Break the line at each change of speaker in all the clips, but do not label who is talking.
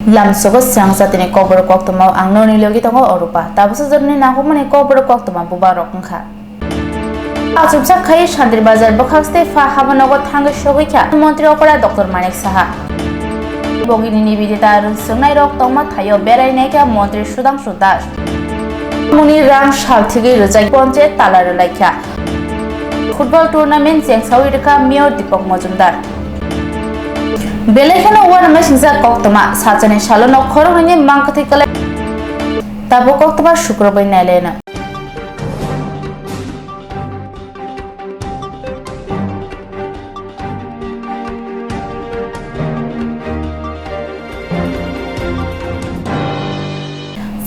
Lamsogo Swrangchati Kokborok Koktwma ang noni logi tongo orupa tabuso jorni nakumani Kokborok Koktwma bubarok ongkha Achubsa khai Shandir Bazar bokhaste fa habanogo thangai sogikha Mantri okora Dr. Manik Saha Bogini nibidita sungnai rok tongma thayo berai naikha Mantri Sudhanshu Das Muni rang sal thigi rojai ponche tala rolaikha Football tournament jengsawi reka Mayor Deepak Majumdar Belehana war mesingsa Koktwma sajane salono khorongni mangkathi kale tabo Koktwma shukrobai nailena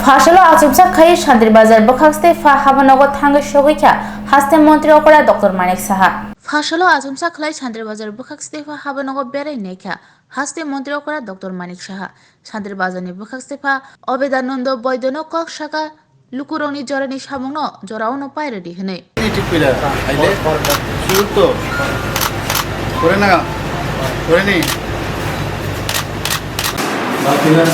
Fashalo achubsa khai Shandir Bazar bokhaste fa habanogo thangai sogikha haste mantri okora Dr. Manik Saha Fashalo achubsa khai Shandir Bazar bokhaste fa habanogo berai nekha haste mantri okora Dr. Manik Saha Shandir Bazar ni bokhaste fa obedanando boidono kok shaka lukuroni jorani samungno jorauno pairedi hne
ঠিক কইরা আইলে শুরু তো করে না করে নি বাকিরা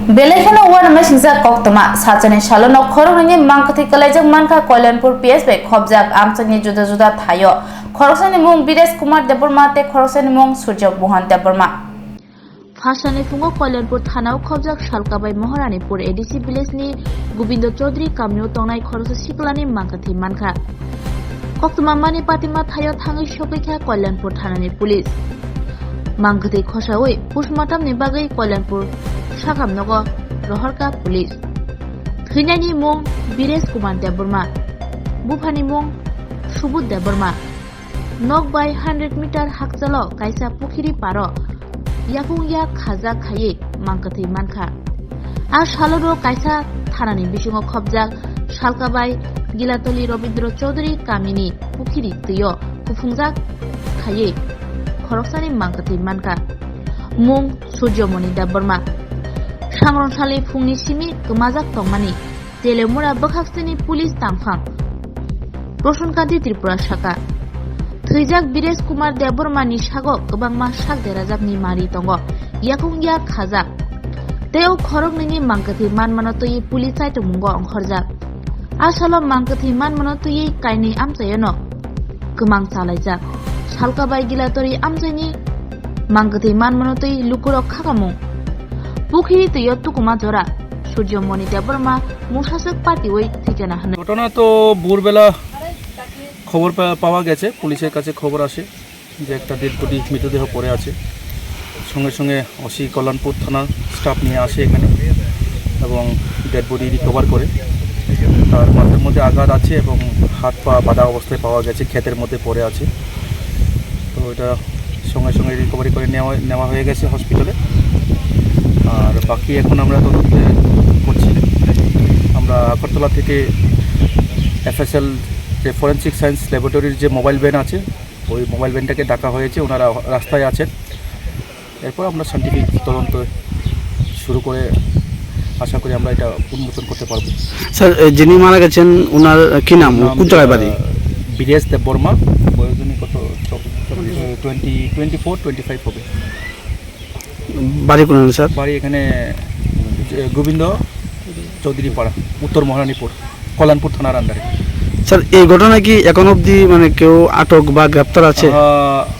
Belehana war mesingsa Koktwma sajane salono khorongni mangkathi kalaijak mankha Kolyanpur PSB khobjak amchani juda juda thayo khoroksani mung Bires Kumar Deborma te khoroksani mung Surya Mohan Deborma Phasani fungo Kolyanpur thanao khobjak Salkabai Moharanipur ADC village ni Gobindo Chaudhary kamnio tongnai khoroksa siklani mangkathi mankha Koktwma mani patima thayo thangai sogikha Kolyanpur thanani police mangkathi khosaoi postmortem ni bagai Kolyanpur Sakamnogo Roharka Police Thinaini mung Bires Kumar Deborma Bufani mung Subud Deborma Nok by 100 meter hakjalo kaisa pukhiri paro yakungya khaja khaye mangkathi mankha a saloro kaisa thanani bisingo khobjak Salkabai Gilatoli Robindro Chaudhary kamini pukhiri tuyo kufungjak khaye khoroksani mangkathi mankha mung Suryamoni Deborma Sangronsali fungni simi gmajak tongmani Telemura bokhaksini police tamphang Roshankanti Tripura Shaka Thwijak Bires Kumar Deborma ni sago gobangma sak derajakni mari tongo yakungya khajak teo khorokni mangkathi manmanotoi police ai tumungo ongkhorjak asalo mangkathi manmanotoi kaini amchayono gmang chalaijak Salkabai Gilatori amchaini mangkathi manmanotoi lukurok khakamung পুখিরি তুই তুকুমা জোড়া Surjamoni Debbarma মুশাসক party ওই ঠিকানা হানে
ঘটনা তো ভোরবেলা খবর পাওয়া গেছে পুলিশের কাছে খবর আসে যে একটা ডেড বডি মৃতদেহ পড়ে আছে সঙ্গে সঙ্গে অসি কল্যাণপুর থানার স্টাফ নিয়ে আসে এখানে এবং ডেড বডি রিকভার করে তার মাথার মধ্যে আঘাত আছে এবং হাত পা বাঁধা অবস্থায় পাওয়া গেছে ক্ষেতের মধ্যে পড়ে আছে তো এটা সঙ্গে সঙ্গে রিকভারি করে নেওয়া হয়ে গেছে হসপিটালে আর বাকি এখন আমরা তদন্ত করছি আমরা আগরতলা থেকে এফএসএল যে ফরেনসিক সায়েন্স ল্যাবরেটরির যে মোবাইল ভ্যান আছে ওই মোবাইল ভ্যানটাকে ডাকা হয়েছে ওনারা রাস্তায় আছেন এরপর আমরা সায়েন্টিফিক তদন্ত শুরু করে আশা করি আমরা এটা উন্মোচন করতে পারবো
স্যার যিনি মারা গেছেন ওনার কি নাম কোন জায়গায় বাড়ি
বিরেশ দেববর্মা বয়স কত 24-25 হবে
বাড়ি কোন স্যার
বাড়ি এখানে গোবিন্দ চৌধুরী পাড়া উত্তর মহারানীপুর কল্যাণপুর থানার আন্ডারে
স্যার এই ঘটনা কি এখন অবধি মানে কেউ আটক বা গ্রেপ্তার আছে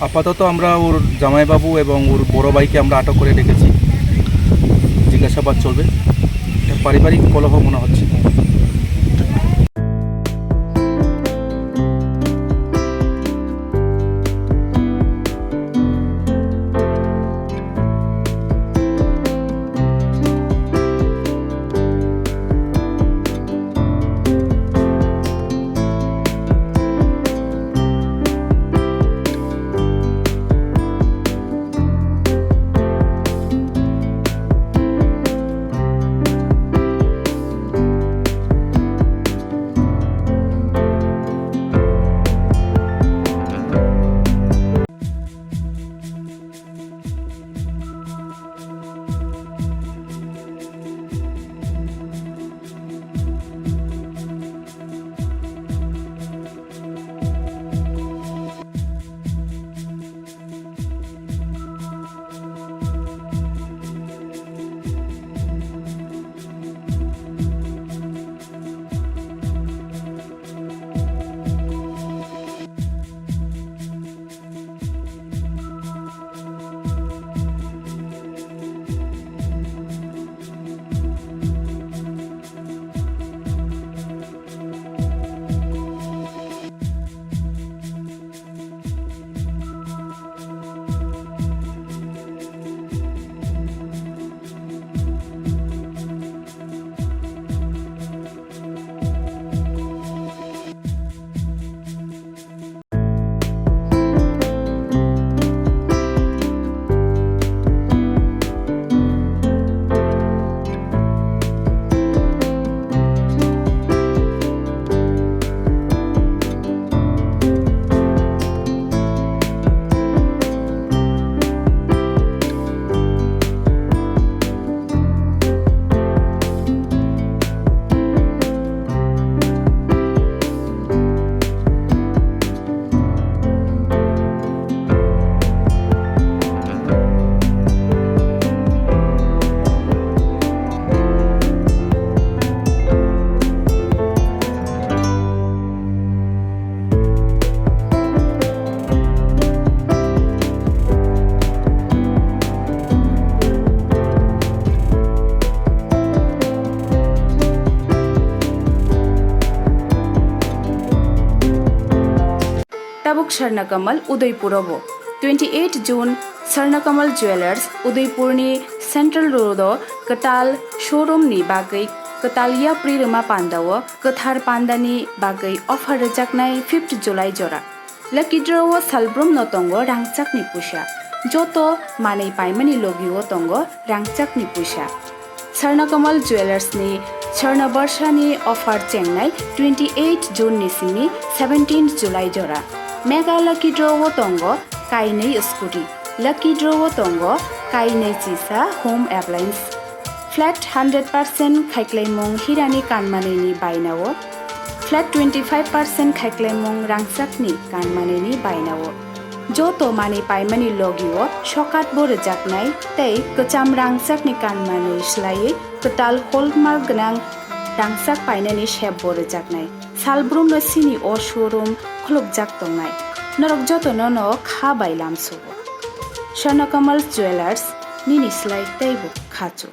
আপাতত আমরা ওর জামাইবাবু এবং ওর বড় ভাইকে আমরা আটক করে রেখেছি জিজ্ঞাসাবাদ চলবে এটা পারিবারিক কলহ মনে হচ্ছে
Nok Swarnakamal Udaipurabo 28 June Swarnakamal Jewelers Udaipurni Central Road Katal Showroom ni bagai Katalia Prirama Pandawo Kathar Pandani bagai offer rejaknai 5th July jora Lucky draw Salbrum no tongo rangchak ni pusha Joto manei paimani logiwo tongo rangchak ni pusha Swarnakamal Jewelers ni Swarna Barsha ni offer chengnai 28 June ni simi 17th July jora Mega lucky draw tongo kainei scooty Lucky draw tongo kainei chisa home appliance Flat 100% khaiklaimong hirani kanmaneni bainawo Flat 25% khaiklaimong rangchakni kanmaneni bainawo Joto mani paimani logiwo shokat bore jaknai tei kacham rangchakni kanmanei slai total hallmark gnang rangchak painani shep bore jaknai salbrum no sini o showroom khulukjak tongnai norok joto no kha bailam subo Swarnakamal Jewelers nini slai teibo khachu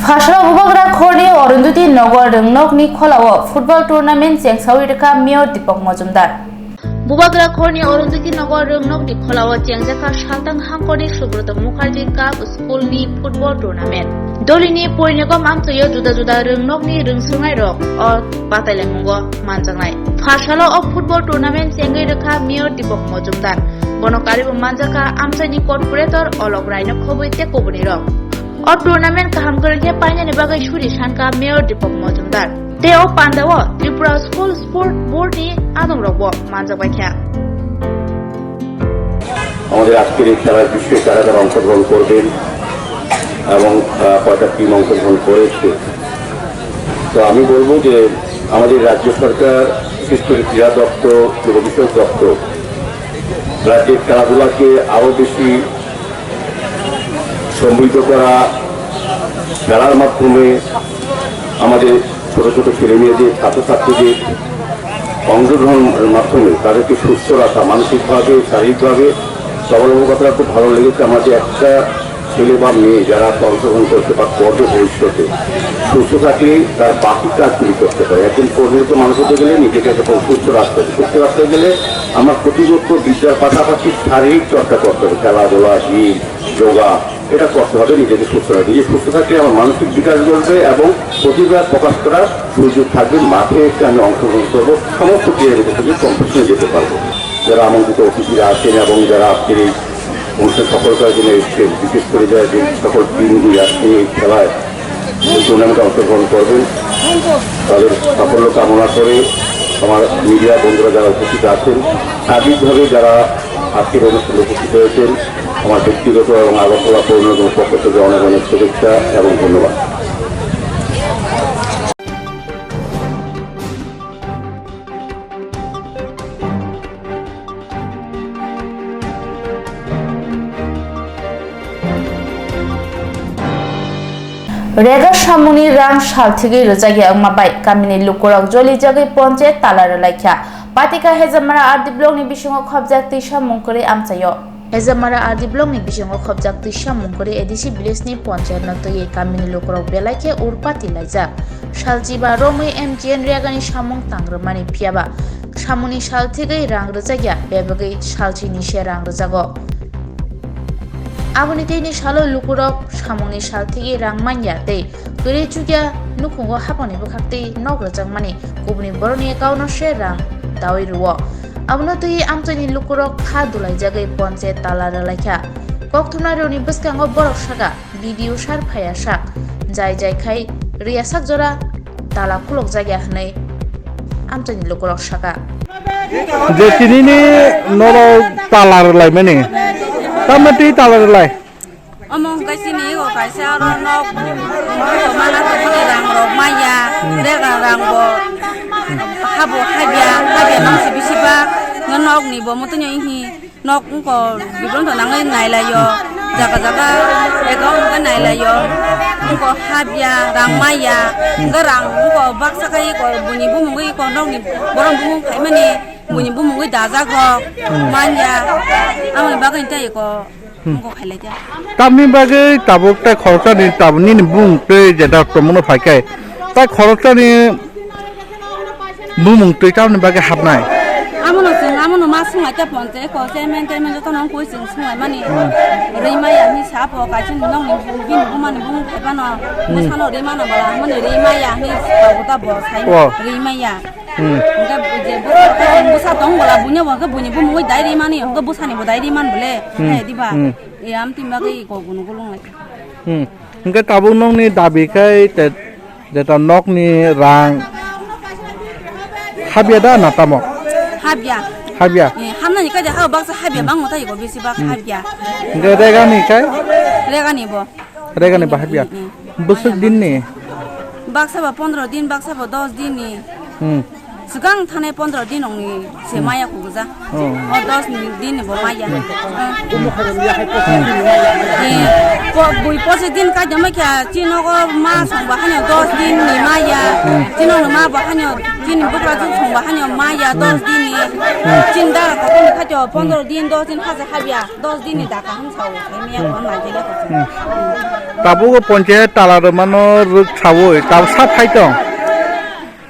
Phashra Bubagra Khorni Orunduti Nogor Rungnokni Kholawo Football Tournament Chengsawi Reka Mayor Deepak Majumdar
Bubagra Khorni Orunduti Nogor Rungnokni Kholawo Chengjaka Shaltang Hangkoni Subrata Mukherjee Cup Schoolni Football Tournament Dolini Porinegom Amtoyo Juda Juda Rungnokni Rungsungai Rok or Patailemungo Manjangai Phashalo of Football Tournament Chengai Reka Mayor Deepak Majumdar Bonokari Manjaka Amsani Corporator Olok Raino Khoboite Kobuni Rok और tournament kaham korengke painani bagai shuri shanka Mayor Deepak Majumdar teo pandawo Tripura School Sport Board ni adong rokbo manjakbai kya
আমাদের আজকের এই খেলার বিষয়ে কারা কারা অংশগ্রহণ করবেন এবং কয়টা টিম অংশগ্রহণ করেছে তো আমি বলবো যে আমাদের রাজ্য সরকার বিশেষ করে ক্রীড়া দপ্তর যুব বিষয়ক দপ্তর রাজ্যের খেলাধুলাকে আরো বেশি সমৃদ্ধ করা খেলার মাধ্যমে আমাদের ছোট ছোট ছেলে মেয়েদের ছাত্রছাত্রীদের অংশগ্রহণের মাধ্যমে তাদেরকে সুস্থ রাখা মানসিকভাবে শারীরিকভাবে সবলতা খুব ভালো লেগেছে আমাদের একটা ছেলে বা মেয়ে যারা অংশগ্রহণ করতে বা করবে ভবিষ্যতে সুস্থ থাকলে তার বাকি কাজগুলি করতে পারে একজন পরিণত মানুষ হতে গেলে নিজেকে যখন সুস্থ রাখতে হবে সুস্থ রাখতে গেলে আমার প্রতিযোগ্য বিদ্যার পাশাপাশি শারীরিক চর্চা করতে হবে খেলাধুলা জিম যোগা এটা করতে হবে নিজেকে সুস্থ রাখবে নিজে সুস্থ থাকলে আমার মানসিক বিকাশ ঘটবে এবং প্রতিভা প্রকাশ করার সুযোগ থাকবে মাঠে এসে আমি অংশগ্রহণ করবো সমস্ত ক্রীড়াবিদের সঙ্গে কম্পিটিশনে যেতে পারবো যারা আমন্ত্রিত অতিথিরা আছেন এবং যারা আজকের এই অনুষ্ঠান সফল করার জন্য এসছেন, বিশেষ করে যে সকল টিমগুলি আজকে এই খেলায় টুর্নামেন্টে অংশগ্রহণ করবেন তাদের সাফল্য কামনা করে আমার মিডিয়া বন্ধুরা যারা উপস্থিত আছেন, সার্বিকভাবে যারা আজকের অনুষ্ঠানে উপস্থিত হয়েছেন, আমার ব্যক্তিগত এবং আগরতলা পৌর নিগমের পক্ষ থেকে অনেক অনেক শুভেচ্ছা এবং ধন্যবাদ।
রেগা সামুনি রাং সাল থেকে রোজাগি মাবাই কামিনী লুকুরক জলি জাগি পঞ্চায়েত তালার লাইখা পাতিকা হেজামারা আরদি ব্লকনি বিসঙ্গ খবজাক তিসা মুংকরে আমচায় হেজামারা আরদি ব্লকনি বিসঙ্গ খবজাক তিসা মুংকরে এডিসি ভিলেজনি পঞ্চায়েত নতয়ে কামিনী লুকুরক বেলাইকে উরপাতি লাইজা সালজিবা রমে এমজিএন রেগানি সামুং তাংগ্রমানি ফিয়াবা সামুনি সাল থেকে রাং রোজাগিয়া বেবাগै সালচিনি সে রাং রোজাগো Aboni tei ni shalo lukurok samungni shal thigi rangmanya tei gure chugya nukungo haponi bukhakte nogrojak mani kubni boroni kauno she rang dawi ruwo abono tei amtoni lukurok kha dulai jagai ponche talara laikha Koktwma roni bwskango borok saka video shar phaya sak jai jai khai riya sak jora tala khulok jagya hnai amtoni lukurok saka
যে তিনি নর তালার লাই মানে তামাটি তালার লাই
Omong kasi ni ko kasi aron nok mana ko ni rang rok maya rega rang bo habo habia nang sibisiba ngonok ni bo moto nyi hi nok ko bibron to nang nai la yo jaga jaga ego ko nai la yo ko habia rang maya ngarang ko baksa kai ko bunyi bu mungi ko nok ni borom bu mung khai mani bunyi bu mungi da ja ko manya amai bagai tai ko
তামনি বাগে তাবকটা খরচা নি তাবনি বুংতে যেটা প্রমণ ফাইকায় তাই খরচা নি বুমুংতে তামনি বাগে হাবনাই
আমনো মা সুঙাই তা পনতে ko semen to nong koi sing sungai mani reima ya ni sa po ka chin nong ni bin bu mani bu phaiba no musano reima no bala mani reima ya ni ba ta bo sai reima ya nga je bu sa tong bala bunya wa ga bunyi bu moi dai reima ni ga bu sa ni bo dai reima bole he di ba e am tim ba gi ko gunu gulung lai
nga tabu nong ni dabi kai te jeta nok ni rang habia da na tamo habia
hamna ni ka de ha baksa habia bang mo ta ko bisi ba habia
nga rega ni kai
rega ni
ba habia busuk din ni
baksa ba 15 din baksa ba 10 din ni Segang thane 15 din ong ni se maya ko guza o 10 din bo maya ko bui pose din ka jama kya chino ko ma song ba hanyo 10 din ni maya chino no ma ba hanyo chin bukra ju song ba hanyo maya 10 din ni chin da ko ko ka jo 15 din 10 din ha sa habya 10 din ni da ka ham sau ai me ko ma je le ko
tabu ko ponche talar mano ruk chawoi tab sa phai tong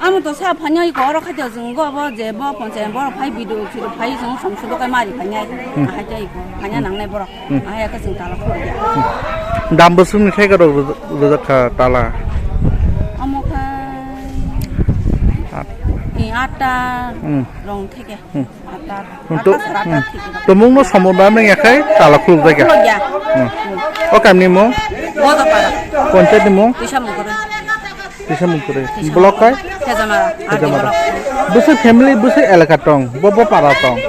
아무도 사 판야이 거러 가져 준거 뭐제 뭐 본체 뭐 파이 비디오 키로 파이 좀 섬수도 가 말이 판야이 하자 이거 판야 낭내 보러 아야 그 생달라 코리야
담버스는 세가로 로자카 달라
아무카 이 아따 롱테게 아따 사라타
또 먹노 사모다는 약해 달라 쿠르자가 어 감니모
뭐도 봐라
콘체트모
디샤 먹거든
Bisa mungkure. Blok kai?
Hejamara.
Busu family busu elaka tong. Bobo para tong.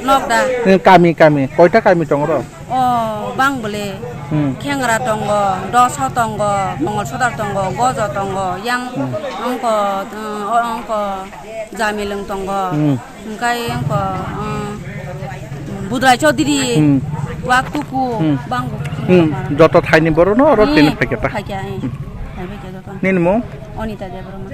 Nok da.
Kami. Koita kami tong ro.
Oh, bang boleh. Kengra tonggo, dosa tonggo, mongol sodar tonggo, gozo tonggo, yang angko jamileng tonggo. Engkai angko budrai chodiri. Waktu ku bangku.
Joto thaini boro no ro tin paketa. Nin mo?
Onita de broma.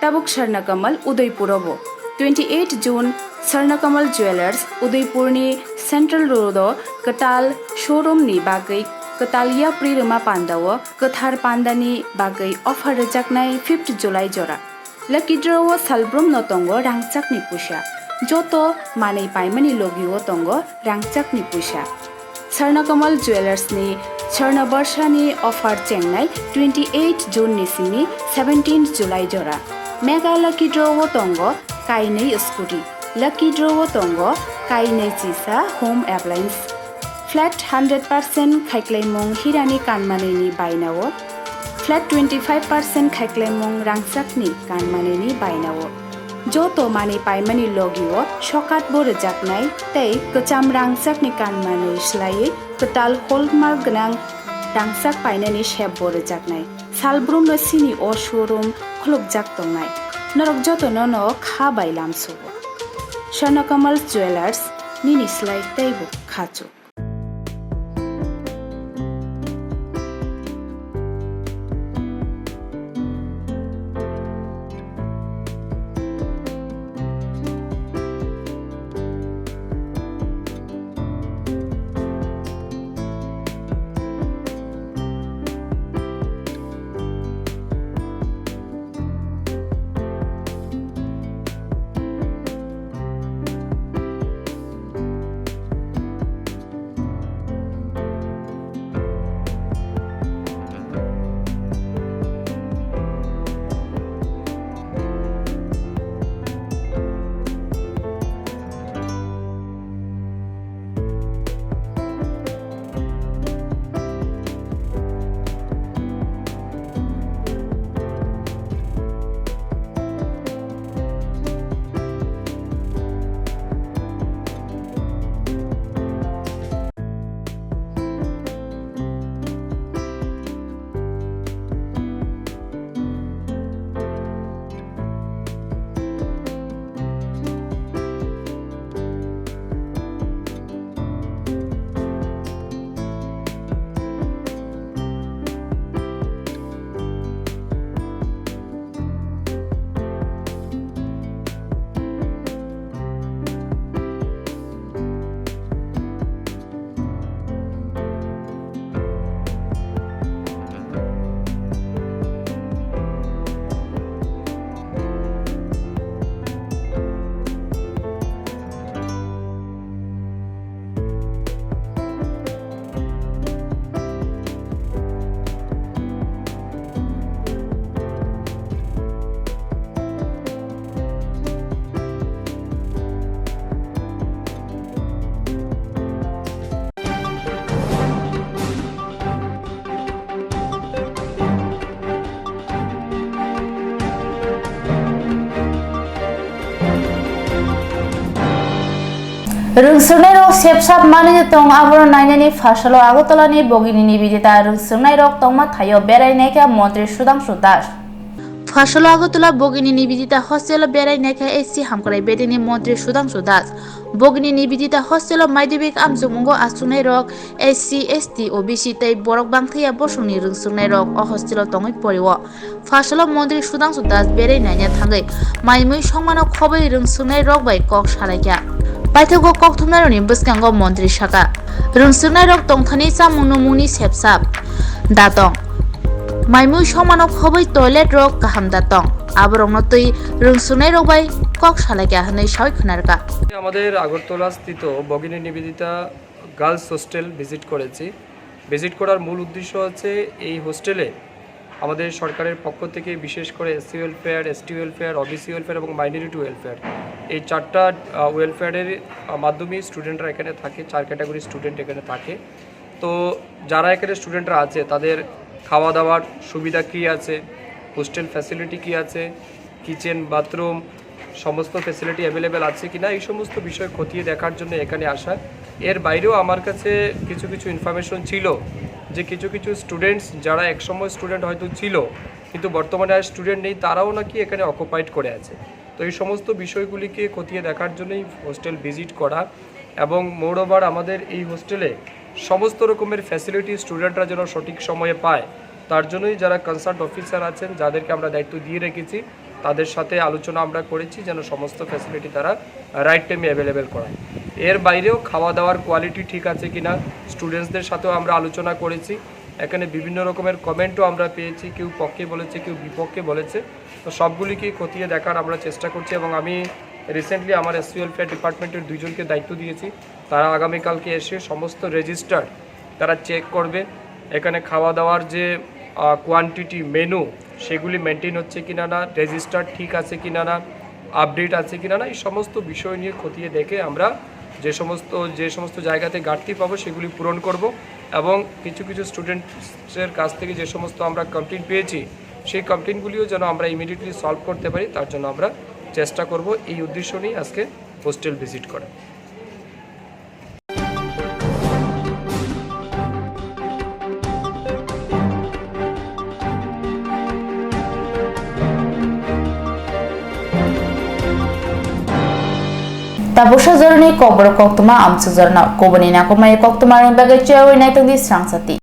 tabuk Swarnakamal Udaipurabo 28 June Swarnakamal Jewelers Udaipurni Central Road Katal Showroom ni bagai Katalia Prirama Pandawa Kathar Pandani bagai offer rejaknai 5th July jora Lucky draw Salbrum no tongo rangchak ni pusha Joto manei paimani logiwo tongo rangchak ni pusha Swarnakamal Jewelers ni Swarna Barsha ni offer chengnai 28 June ni simi 17 July jora Mega lucky draw tongo kainei scooty Lucky draw tongo kainei chisa home appliance Flat 100% khaiklemong hirani kanmaneni bainawo Flat 25% khaiklemong rangchakni kanmaneni bainawo Joto mani paimani logiwo shokat bore jaknai tei kacham rangchakni kanmanei slai katal hallmark gnang rangchak painani shep bore jaknai salbrum no sini o showroom khlok jak tongnai norok joto no kha bailam subo Swarnakamal Jewelers nini slai teibo khachu
Rungsurnai rok sepsap mani tong abro nainani fasalo agotolani bogini nibidita rungsurnai rok tongma thayo berai naika Mantri Swrangchati Das
Fasalo agotala bogini nibidita hostel berai naika AC hamkrai bedini Mantri Swrangchati Das bogini nibidita hostel maidibik amjungmungo asunai rok SC ST OBC tei borok bangthaya bosungni rungsurnai rok o hostel tongoi poriwo Fasalo Mantri Swrangchati Das berai naina thangai maimui songmano khobai rungsurnai rok bai kok salaikya Paithago Koktwma ni bwskango Mantri Saka rungsurnai rok tongthani chamungni sepsap datong maimui somano khobai toilet rok kaham datong aborokno tui rungsurnai rok bai kok salaikya hwnoi sawi khonarka
আমাদের আগরতলা স্থিত বগিনী Nivedita girls hostel visit করেছি visit করার মূল উদ্দেশ্য হচ্ছে এই হোস্টেলে আমাদের সরকারের পক্ষ থেকে বিশেষ করে SC welfare ST welfare OBC welfare এবং মাইনরিটি ওয়েলফেয়ার এই চারটা ওয়েলফেয়ারের মাধ্যমে স্টুডেন্টরা এখানে থাকে 4 ক্যাটাগরি স্টুডেন্ট এখানে থাকে তো যারা এখানে স্টুডেন্টরা আছে তাদের খাওয়া দাওয়ার সুবিধা কী আছে হোস্টেল ফ্যাসিলিটি কী আছে কিচেন বাথরুম সমস্ত ফ্যাসিলিটি অ্যাভেলেবেল আছে কিনা এই সমস্ত বিষয় খতিয়ে দেখার জন্য এখানে আসা এর বাইরেও আমার কাছে কিছু কিছু ইনফরমেশন ছিল যে কিছু কিছু স্টুডেন্টস যারা একসময় স্টুডেন্ট হয়তো ছিল কিন্তু বর্তমানে আর স্টুডেন্ট নেই তারাও নাকি এখানে অকুপাইড করে আছে তো এই সমস্ত বিষয়গুলিকে খতিয়ে দেখার জন্যই হোস্টেল ভিজিট করা এবং মোরওভার আমাদের এই হোস্টেলে সমস্ত রকমের ফ্যাসিলিটি স্টুডেন্টরা যেন সঠিক সময়ে পায় তার জন্যই যারা কনসার্ন অফিসার আছেন যাদেরকে আমরা দায়িত্ব দিয়ে রেখেছি তাদের সাথে আলোচনা আমরা করেছি যেন সমস্ত ফ্যাসিলিটি তারা রাইট টাইমে অ্যাভেলেবেল করায়। এর বাইরেও খাওয়া দাওয়ার কোয়ালিটি ঠিক আছে কিনা স্টুডেন্টসদের সাথেও আমরা আলোচনা করেছি। এখানে বিভিন্ন রকমের কমেন্টও আমরা পেয়েছি, কেউ পক্ষে বলেছে, কেউ বিপক্ষে বলেছে। তো সবগুলিকে খতিয়ে দেখার আমরা চেষ্টা করছি এবং আমি রিসেন্টলি আমার এসসি ওয়েলফেয়ার ডিপার্টমেন্টের দুইজনকে দায়িত্ব দিয়েছি। তারা আগামীকালকে এসে সমস্ত রেজিস্টার তারা চেক করবে, এখানে খাওয়া দাওয়ার যে কোয়ান্টিটি মেনু সেগুলি মেনটেন হচ্ছে কিনা না, রেজিস্টার ঠিক আছে কিনা না, আপডেট আছে কিনা না, এই সমস্ত বিষয় নিয়ে খতিয়ে দেখে আমরা যে সমস্ত জায়গাতে ঘাটতি পাবো সেগুলি পূরণ করব এবং কিছু কিছু স্টুডেন্টসের কাছ থেকে যে সমস্ত আমরা কমপ্লেন পেয়েছি সেই কমপ্লেনগুলিও যেন আমরা ইমিডিয়েটলি সলভ করতে পারি তার জন্য আমরা চেষ্টা করব। এই উদ্দেশ্য নিয়ে আজকে হোস্টেল ভিজিট করা।
Tabusa Zorni Kokborok Koktwma Amsu Zorna Koboni Nakomai Koktwma Bagai Chewi Naitong di Swrangchati